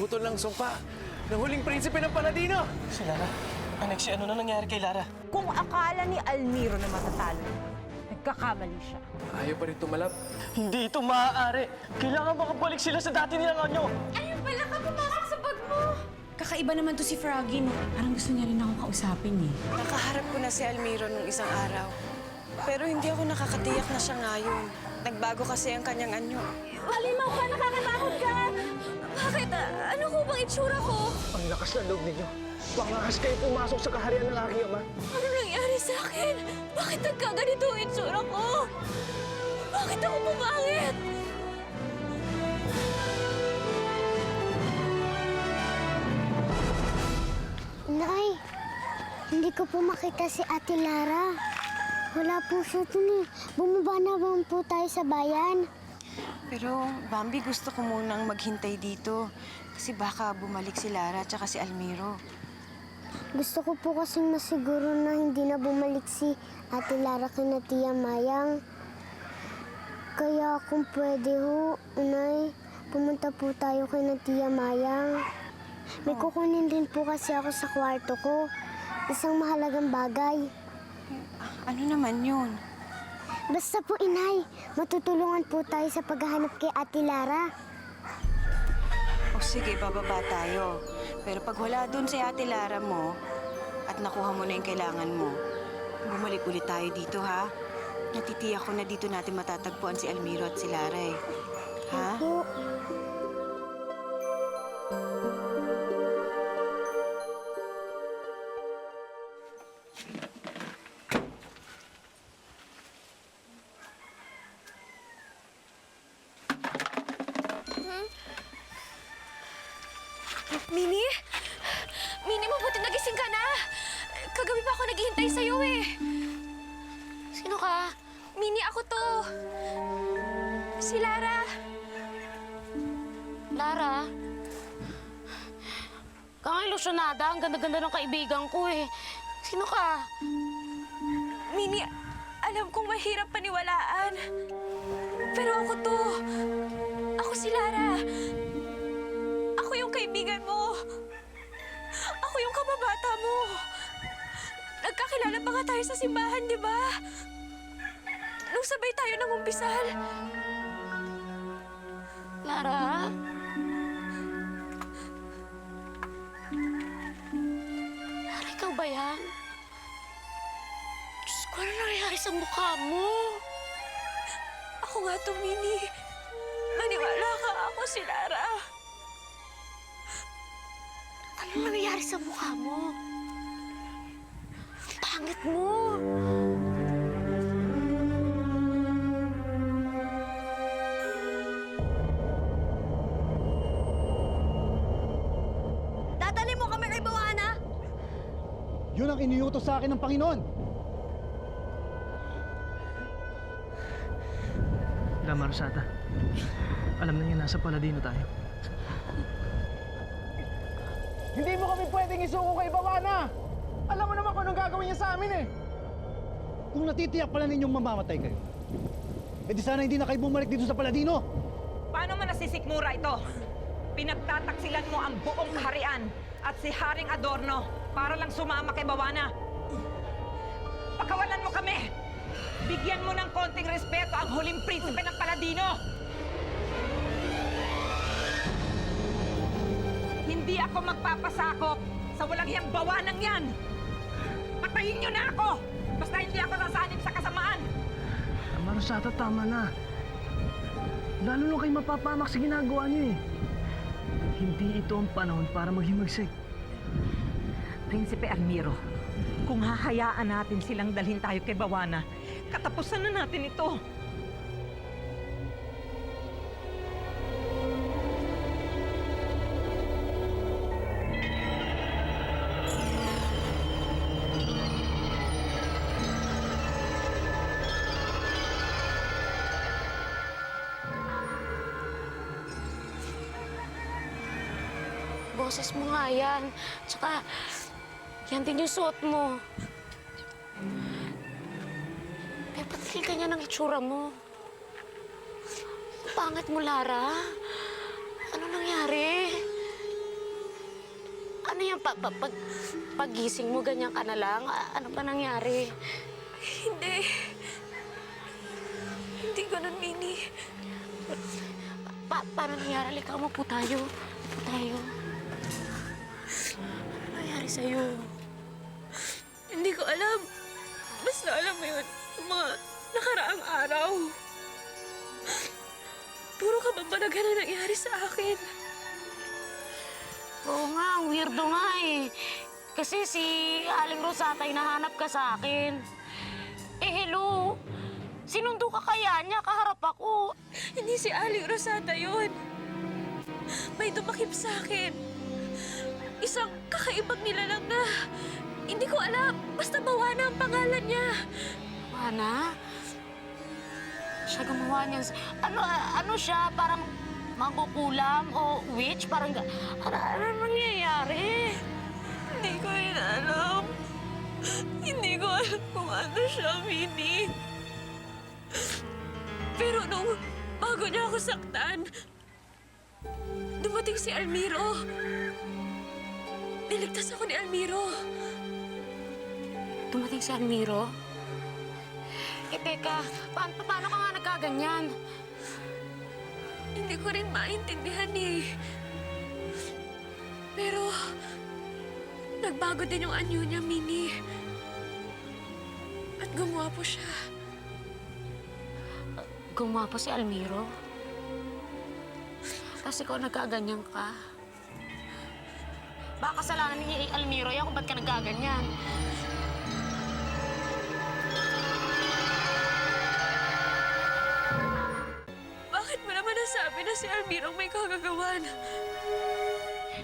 pagpuputol ng sumpa ng huling prinsipe ng Paladino! Si Lara, Alexi, ano na nangyari kay Lara? Kung akala ni Almiro na matatalo, nagkakamali siya. Ayaw pa rin tumalab. Hindi ito maaari. Kailangan makabalik sila sa dati nilang anyo. Ayun pala ka, pumasok sa bag mo! Kakaiba naman to si Froggy, no? Parang gusto niya rin akong kausapin, eh. Nakaharap ko na si Almiro nung isang araw. Pero hindi ako nakakatiyak na siya ngayon. Nagbago kasi ang kanyang anyo. Halimaw ka! Nakakatakot ka! Bakit? Ano ko bang itsura ko? Ang lakas ng loob ninyo. Pangakas kayo pumasok sa kaharian ng aking ama. Ano nangyari sa akin? Bakit nagkaganito ang itsura ko? Bakit ako pumangit? Nay, hindi ko po makita si Ate Lara. Wala po siya dun eh. Bumaba naman po tayo sa bayan. Pero, Bambi, gusto ko munang maghintay dito. Kasi baka bumalik si Lara at si Almiro. Gusto ko po kasing masiguro na hindi na bumalik si Ate Lara kina Tia Mayang. Kaya kung pwede ho, Nay, pumunta po tayo kina Tia Mayang. May kukunin din po kasi ako sa kwarto ko. Isang mahalagang bagay. Ano naman yun? Basta po, Inay, matutulungan po tayo sa paghahanap kay Ate Lara. O sige, bababa tayo. Pero pag wala dun si Ate Lara mo at nakuha mo na yung kailangan mo, bumalik ulit tayo dito, ha? Natitiyak ko na dito natin matatagpuan si Almiro at si Lara, eh. Ha? Po. Mini? Mini, mabuti nagising ka na! Kagabi pa ako naghihintay sa'yo, eh. Sino ka? Mini, ako to. Si Lara. Lara? Kang ilusyonada, ang ganda-ganda ng kaibigan ko eh. Sino ka? Mini, alam kong mahirap paniwalaan. Pero ako to. Ako si Lara. Ako yung kaibigan mo. Ako yung kababata mo. Nagkakilala pa nga tayo sa simbahan, di ba? Nung sabay tayo nang umpisal. Lara? Lara, ikaw ba yan? Diyos ko, ano nangyari sa mukha mo? Ako nga to, Mini. Maniwala ka, ako si Lara. Ano nangyari sa mukha mo? Pangit mo! Dadali mo kami kay Bawana! Yun ang iniutos sa akin ng Panginoon. Lama Rosata, alam na niya nasa Paladino tayo. Hindi mo kami pwedeng isuko kay Bawana! Alam mo naman kung anong gagawin niya sa amin eh! Kung natitiyak pala ninyong mamamatay kayo, di sana hindi na kayo bumalik dito sa Paladino! Paano mo nasisikmura ito? Pinagtataksilan mo ang buong kaharian at si Haring Adorno para lang sumama kay Bawana. Pakawalan mo kami! Bigyan mo ng konting respeto ang huling prinsipe ng Paladino! Hindi ako magpapasakop sa walang hiyang Bawanang yan! Patayin niyo na ako! Basta hindi ako nasanib sa kasamaan! Lama Rosata, tama na. Lalo lang kayo mapapamak sa ginagawa niyo eh. Hindi ito ang panahon para maghimagsik. Prinsipe Almiro, kung hahayaan natin silang dalhin tayo kay Bawana, katapusan na natin ito. Boses mo nga yan. Tsaka, yan din yung suot mo. May patigil ka niya ng itsura mo. Pangit mo, Lara. Ano nangyari? Ano, pagising mo, ganyan ka na lang? Ano ba nangyari? Hindi. Hindi ganun, Minnie. Paano nangyari? Halika mo po tayo. Po tayo. Ano nangyari sa'yo? Hindi ko alam. Basta alam mo yun, mga nakaraang araw. Puro kababalagan na nangyari sa akin. Oo nga, ang weirdo nga eh. Kasi si Aling Rosata ay nahanap ka sa akin. Eh, hello. Sinundo ka kaya niya, kaharap ako. Hindi si Aling Rosata yun. May tumakip sa akin. Isang kakaibang nilalang na hindi ko alam. Basta Bawana ang pangalan niya. Ana? Siya gumawa niyan. Ano siya? Parang mangkukulam o witch? Parang ano nangyayari? Hindi ko rin alam. Hindi ko alam kung ano siya, Minnie. Pero nung bago niya ako saktan, dumating si Almiro. Niligtas ako ni Almiro. Dumating si Almiro? Eh, teka. Paano ka nga nagkaganyan? Hindi ko rin maintindihan eh. Pero, nagbago din yung anyo niya, Minnie. At gumawa po siya. Gumawa pa si Almiro? Tapos ikaw nagkaganyan ka? Baka kasalanan ni Almiro yan kung ba't ka nagkaganyan. Bakit mo naman nasabi na si Almiro ang may kagagawan?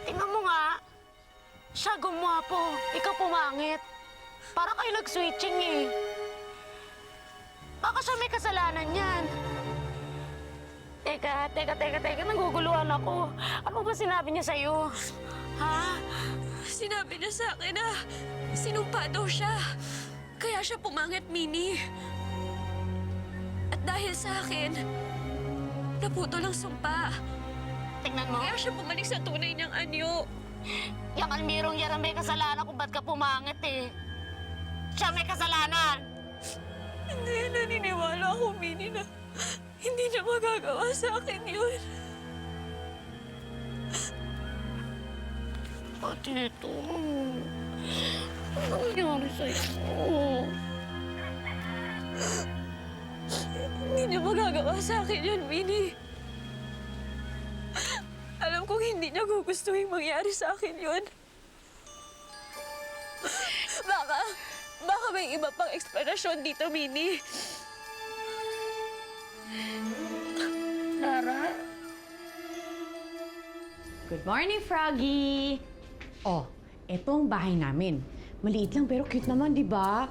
Tingnan mo nga. Siya gumwapo, ikaw pumangit. Para kayo nag-switching eh. Baka siya may kasalanan yan. Teka, naguguluhan ako. Ano ba sinabi niya sa'yo? Ha? Sinabi niya sa akin na sinumpa daw siya. Kaya siya pumangit, Minnie. At dahil sa akin, naputol ang sumpa. Tingnan mo. Kaya siya bumalik sa tunay niyang anyo. Yung Almirong yan ang may kasalanan kung ba't ka pumangit eh. Siya may kasalanan. Hindi naniniwala ako, Minnie, na hindi niya magagawa sa akin yun. Pati ito. Ano nangyari sa'yo? Hindi niya magagawa sa akin yun, Minnie. Alam kong hindi niya gugustuhin mangyari sa akin yun. Baka may iba pang eksplanasyon dito, Minnie. Lara? Good morning, Froggy! Oh, eto ang bahay namin. Maliit lang pero cute naman, di ba?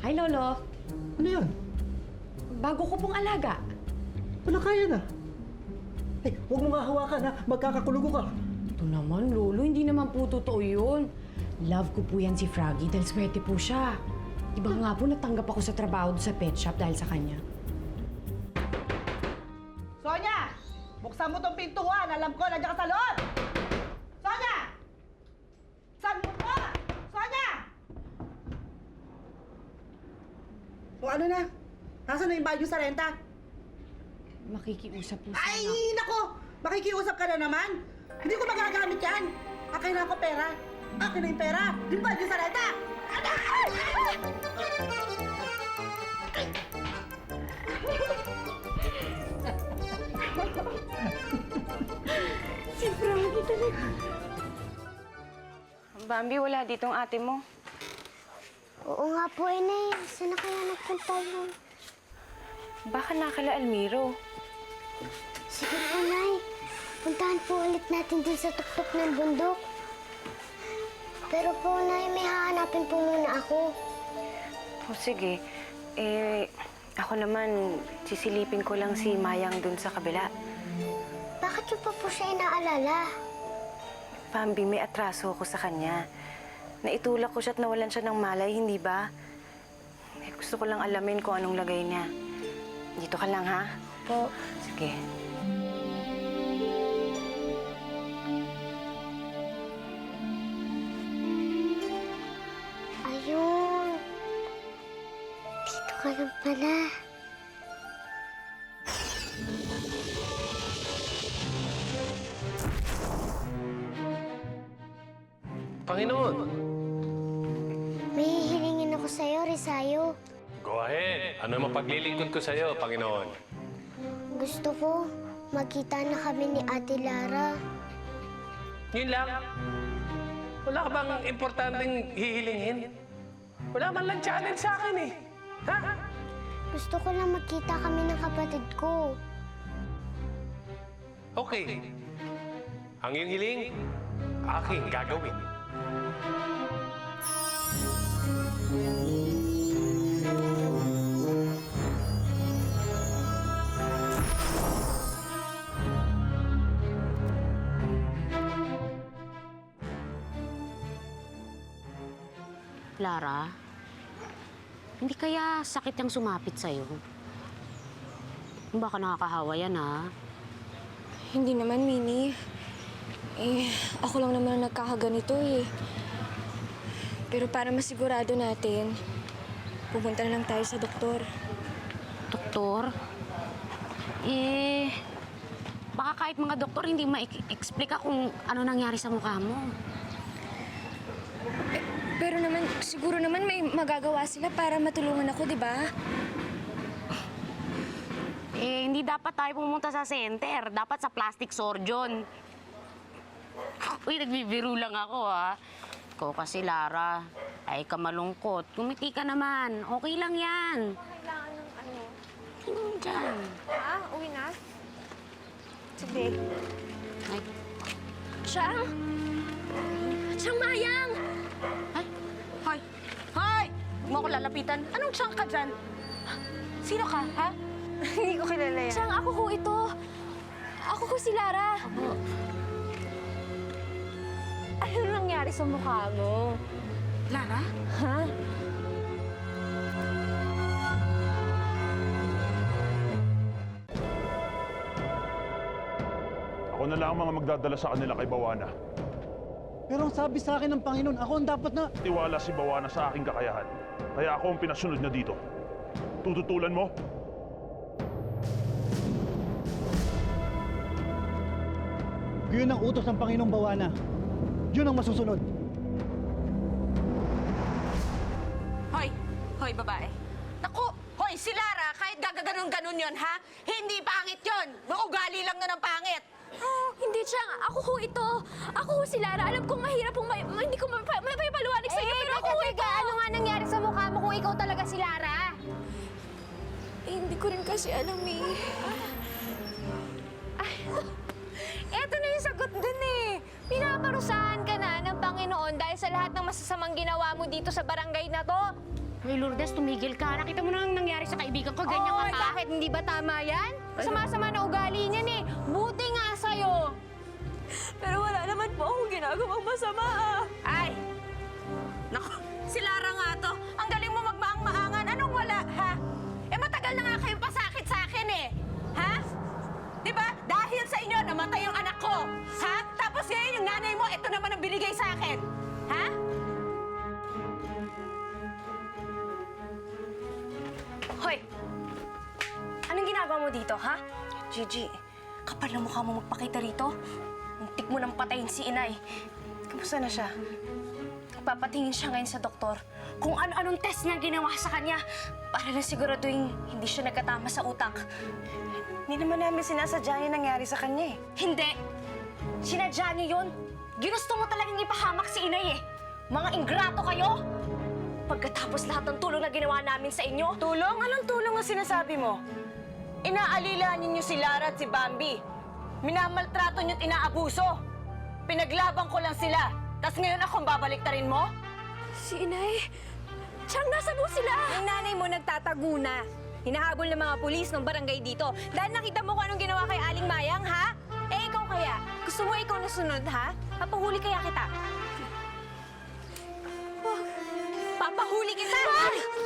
Hi, Lolo. Ano yan? Bago ko pong alaga. Wala kaya na. Eh, huwag mo nga hawakan ha. Magkakakulugo ka. Ito naman, Lolo. Hindi naman po totoo yun. Love ko po yan si Froggy dahil swerte po siya. Di ba nga po natanggap ako sa trabaho doon sa pet shop dahil sa kanya? Sonia! Buksan mo tong pintuan! Alam ko, nandiyan ka sa loob! Sonia! Saan mo ko? Sonia! O ano na? Nasaan na yung bayad sa renta? Makikiusap po sana. Ay, nako! Makikiusap ka na naman! Hindi ko magagamit yan! Akin na ako pera! Akin na yung pera! Yung bayad sa renta! Si Froggy talaga. Bambi, wala ditong ate mo. Oo nga po, Inay. Saan na kaya nagpunta yun? Baka nakala Almiro. Sige po, Nay. Puntahan po ulit natin din sa tuktok ng bundok. Pero po, Nay, may hahanapin po muna ako. O sige, ako naman, sisilipin ko lang si Mayang dun sa kabila. Bakit yung pa po siya inaalala? Bambi, may atraso ako sa kanya. Naitulak ko siya at nawalan siya ng malay, hindi ba? Gusto ko lang alamin kung anong lagay niya. Dito ka lang, ha? Po. Sige. ka lang pala. Panginoon! May hihilingin ako sa'yo, Risayo. Go ahead. Ano mapaglilingkod ko sa'yo, Panginoon? Gusto ko magkita na kami ni Ate Lara. Yun lang. Wala ka bang importanteng hihilingin? Wala man lang challenge sa akin eh. Ha? Gusto ko lang magkita kami ng kapatid ko. Okay. Ang iyong hiling, aking gagawin. Lara, hindi kaya sakit yung sumapit sa'yo? Baka nakakahawa yan, ha? Hindi naman, Minnie. Ako lang naman ang nagkakaganito eh. Pero para masigurado natin, pupunta na lang tayo sa doktor. Doktor? Baka kahit mga doktor hindi ma-explica kung ano nangyari sa mukha mo. Pero naman, siguro naman may magagawa sila para matulungan ako, di ba? Hindi dapat tayo pumunta sa center. Dapat sa plastic surgeon. Uy, nagbibiro lang ako, ha? Ikaw kasi, Lara, ay ka malungkot. Kumiti ka naman. Okay lang yan. Kailangan ng ano? Ano dyan? Ha? Uwi na? Sige. Ay, Siyang! Siyang Mayang! ay, hoy! Hoy! Huwag mo ako lalapitan. Anong tiyang ka dyan? Sino ka, ha? Hindi ko kilala yan. Siyang, ako ho ito. Ako ho si Lara. Abo. Ano nangyari sa mukha mo? Lara? Ha? Ako na lang ang mga magdadala sa kanila kay Bawana. Pero ang sabi sa akin ng Panginoon, ako ang dapat na... Tiwala si Bawana sa aking kakayahan. Kaya ako ang pinasunod niya dito. Tututulan mo? Yun ang utos ng Panginoong Bawana. Yun ang masusunod. Hoy! Hoy, babae. Naku! Hoy, si Lara, kahit gagaganong-ganon yun, ha? Hindi pangit yun! Maugali lang na ng pangit! Oh, hindi, Siyang. Ako ho ito. Ako ho si Lara. Alam kong mahirap kong hindi ko mapapaliwanag sa iyo, pero ako ho ito. Ano nga nangyari sa mukha mo kung ikaw talaga si Lara? Hindi ko rin kasi alam eh. Eto na yung sagot dun eh. Pinaparusahan ka na ng Panginoon dahil sa lahat ng masasamang ginawa mo dito sa barangay na to. Hoy, Lourdes, tumigil ka. Nakita mo na ang nangyari sa kaibigan ko. Ganyan ka pa. Bakit? Hindi ba tama yan? Sama-sama na ugali niyan eh. Buti nga sa'yo. Pero wala naman po akong ginagawang masama ah. Ay! Naku, si Lara nga to. Ang galing mo magmaang-maangan. Anong wala, ha? Matagal na nga kayong pasakit sa akin eh. Ha? Di ba? Dahil sa inyo, namatay yung anak ko. Ha? Tapos ngayon yung nanay mo, ito naman ang binigay sa akin. Ha? Hoy! Anong ginagawa mo dito, ha? Gigi, kapal na mukha mo magpakita rito. Muntik mo nang patayin si inay. Kamusta na siya? Papatingin siya ngayon sa doktor kung ano-anong test niya ginawa sa kanya para lang siguraduhin hindi siya nagkatama sa utak. Hindi naman namin sinasadya yung nangyari sa kanya eh. Hindi! Sinadya niyo yun. Ginusto mo talagang ipahamak si inay eh. Mga ingrato kayo! Pagkatapos lahat ng tulong na ginawa namin sa inyo, Tulong? Anong tulong ang sinasabi mo? Inaalila ninyo si Lara at si Bambi. Minamaltrato niyo't inaabuso. Pinaglaban ko lang sila. Tapos ngayon akong babaliktarin mo? si inay... Siyang nasa mo sila! Yung nanay mo nagtatago na. Hinahabol ng mga pulis ng barangay dito. Dahil nakita mo kung anong ginawa kay Aling Mayang, ha? Eh, ikaw kaya? Gusto mo ikaw nasunod, ha? Papahuli kaya kita. Papahuli kita!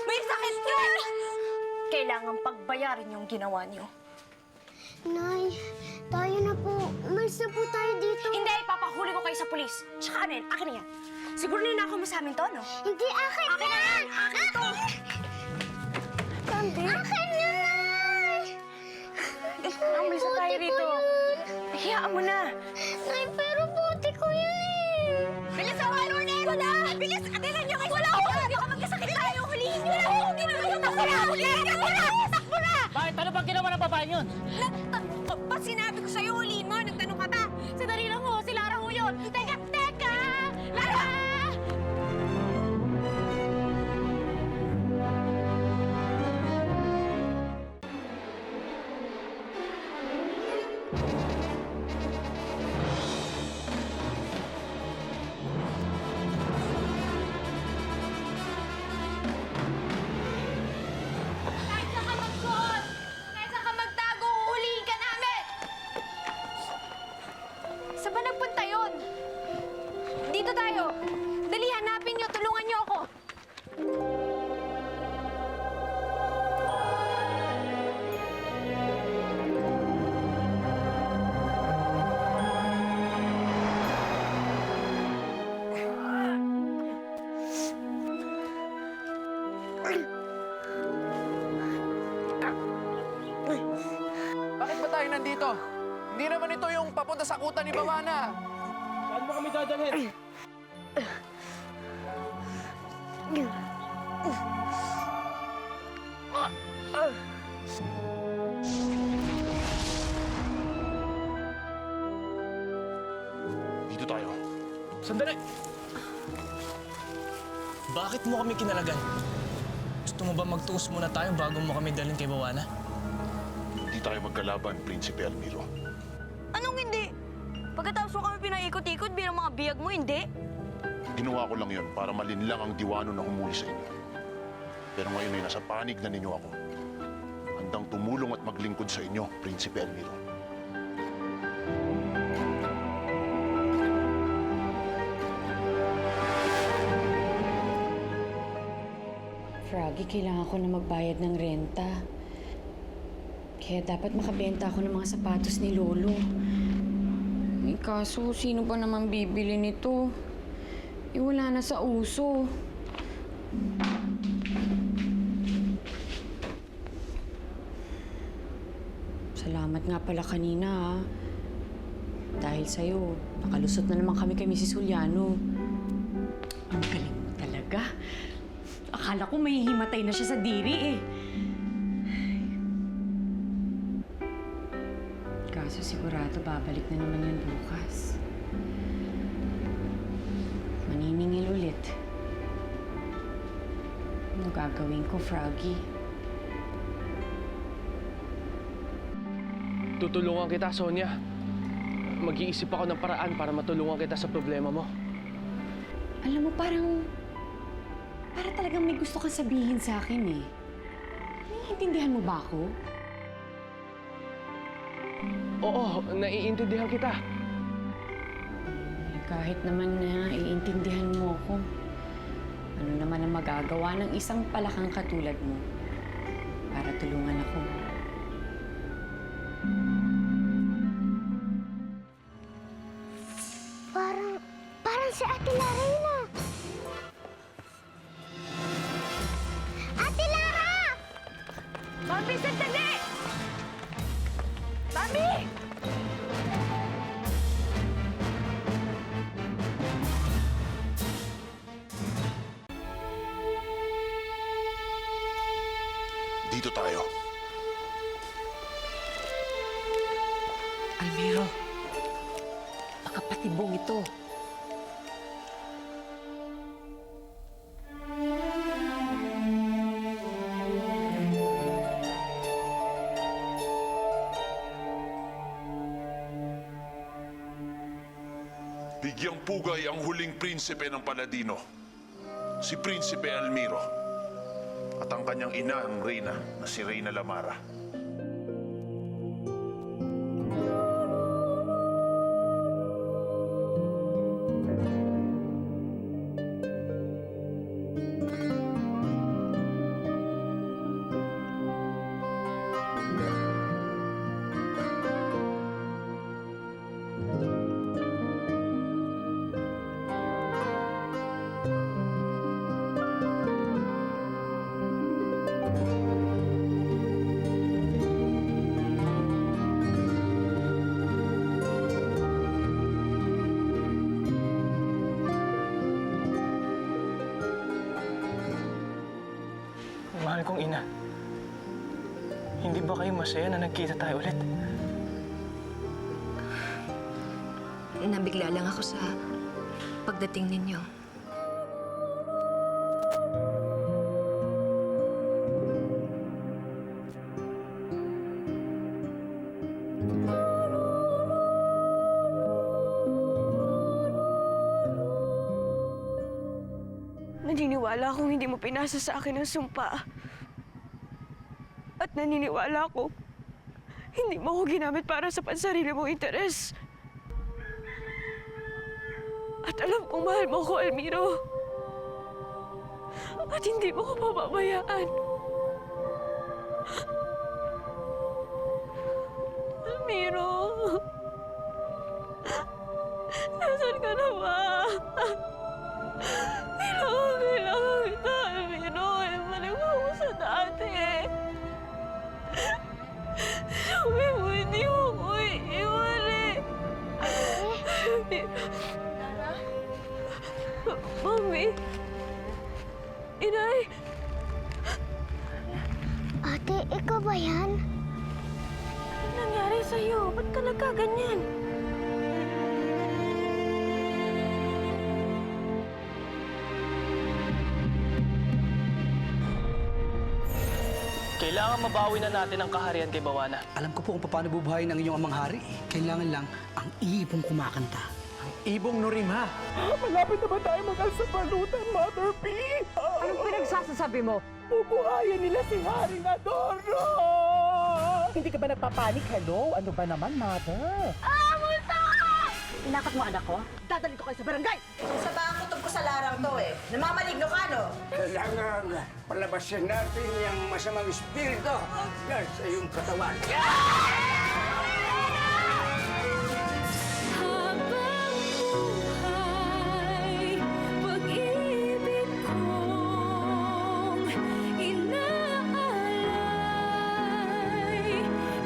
May sakit ka! Kailangan pagbayarin yung ginawa niyo. Nay, tayo na po. Umalis na po tayo dito. Hindi! Papahuli ko kayo sa pulis. Tsaka ano yan? Akin na yan. Siguro ninakaw mo sa amin to, no? Hindi, akin na! Akin to! Tama Hindi. Akin yan, Nay! Umalis na tayo rito. Hayaan mo na. Nay, pero buti ko yun eh! Bilis ang Lourdes! Wala! Bilis! Atilan niyo kayo! Wala ako! Hindi ka magkasakit tayo! Hulihin niyo! Wala akong ginawa yung takbo! Hulihin niyo! Takbo na! Bakit? Ano bang ginawa ng babae yun? Pa sinabi ko sa'yo, hulihin mo! Nagtanong ka ba? Sandali lang ho, si Lara ho yun. Teka! Teka! Lara! Kahit saan ka magsuot! Kahit saan ka magtago, huhulihin ka namin! Saan ba nagpunta yun? Dito tayo. Dali, hanapin niyo. Tulungan niyo ako. Bakit ba tayo nandito? Hindi naman ito yung papunta sa kuta ni Bawana. Saan mo kami dadalhin? Dito tayo. Sandali! Bakit mo kami kinalagan? Gusto mo ba magtuos muna tayo bago mo kami dalhin kay Bawana? Hindi tayo magkalaban, Prinsipe Almiro. Anong hindi? Pagkatapos mo kami pinaikot-ikot bilang mga biyag mo, hindi? Ginawa ko lang yon para malinlang ang diwano na humuli sa inyo. Pero ngayon ay nasa panig na ninyo ako. Handang tumulong at maglingkod sa inyo, Prinsipe Almiro. Froggy, kailangan ko na magbayad ng renta. Kaya dapat makabenta ako ng mga sapatos ni Lolo. Eh, kaso, sino ba naman bibili nito? Eh, wala na sa uso. Salamat nga pala kanina, ha. Dahil sa'yo, nakalusot na naman kami kay Mrs. Juliano. Ang galing mo talaga. Akala ko may himatay na siya sa diri, eh. Kaso sigurado babalik na naman yun bukas. Maniningil ulit. Ano gagawin ko, Froggy? Tutulungan kita, Sonia. Mag-iisip ako ng paraan para matulungan kita sa problema mo. Alam mo, parang talagang may gusto kang sabihin sa akin, eh. Naiintindihan mo ba ako? Oo, naiintindihan kita. Eh, kahit naman na iintindihan mo ako, ano naman ang magagawa ng isang palakang katulad mo para tulungan ako? Parang si Ate Lara yun ah. Ate Lara! Bambi, sandali! Bambi! Dito tayo. Almiro, makapatibong ito. Bigyang pugay ang huling prinsipe ng Paladino, si Prinsipe Almiro, at ang kanyang ina ang reyna na si Reyna Lamara. mahal kong ina. Hindi ba kayo masaya na nagkita tayo ulit? Nabigla lang ako sa pagdating ninyo. Naniniwala akong hindi mo pinasa sa akin ang sumpa. At naniniwala ako, hindi mo ako ginamit para sa pansarili mong interes. At alam kong mahal mo ko, Almiro. At hindi mo ko pababayaan. Almiro. Nasaan ka na ba? Kailangan kita, Almiro. Ibalik mo ako sa dati. Sabi mo, hindi mo ko iiwan eh. Mami? Inay? Ate, ikaw ba yan? Ano nangyari sa'yo? Ba't ka nagkaganyan? Kailangan mabawi na natin ang kaharian kay Bawana. Alam ko po kung paano bubuhayin ang inyong amang hari. Kailangan lang ang iipong kumakanta. Ibong Norima. Malapit na ba tayo magkasabalutan, Mother P? Anong pinagsasasabi mo? Bubuhayin nila si Haring Adorno! Hindi ka ba nagpapanik? Hello? Ano ba naman, Mother? Inakot mo anak ko? Dadalhin ko kayo sa barangay! Sa ba ang kutob ko sa larang to eh? Namamaligno ka, no? Kailangan palabasin natin yung masamang espiritu yan sa iyong katawan. Pag-ibig kong inaalay,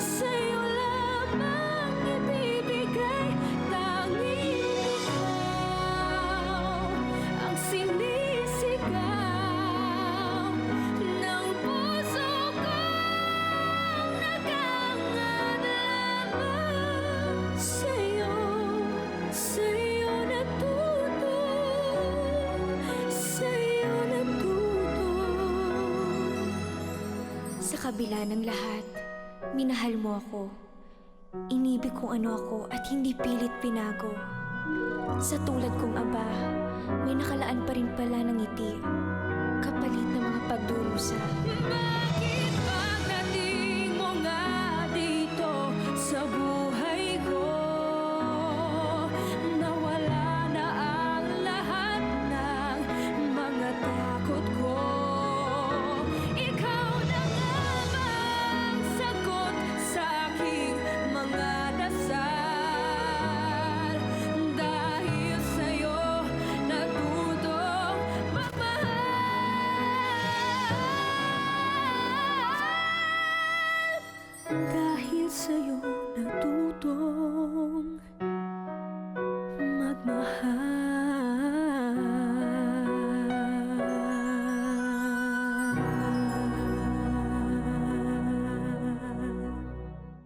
sa'yo lamang ibibigay. Tanging ikaw ang sinisigaw ng puso kong nagangad lamang sa'yo. Sa'yo natuto, sa'yo natuto. Sa kabila ng lahat, minahal mo ako. Inibig kung ano ako at hindi pilit pinago. Sa tulad kong aba, may nakalaan pa rin pala ng ngiti, kapalit ng mga pagdurusa. Bakit pagdating mo nga dito sa buhay ko, nawala na ang lahat ng mga takot ko? Ikaw na nga bang sagot sa aking mga dasal? Dahil sa'yo natutong magmahal. Dahil sa'yo natutong magmahal.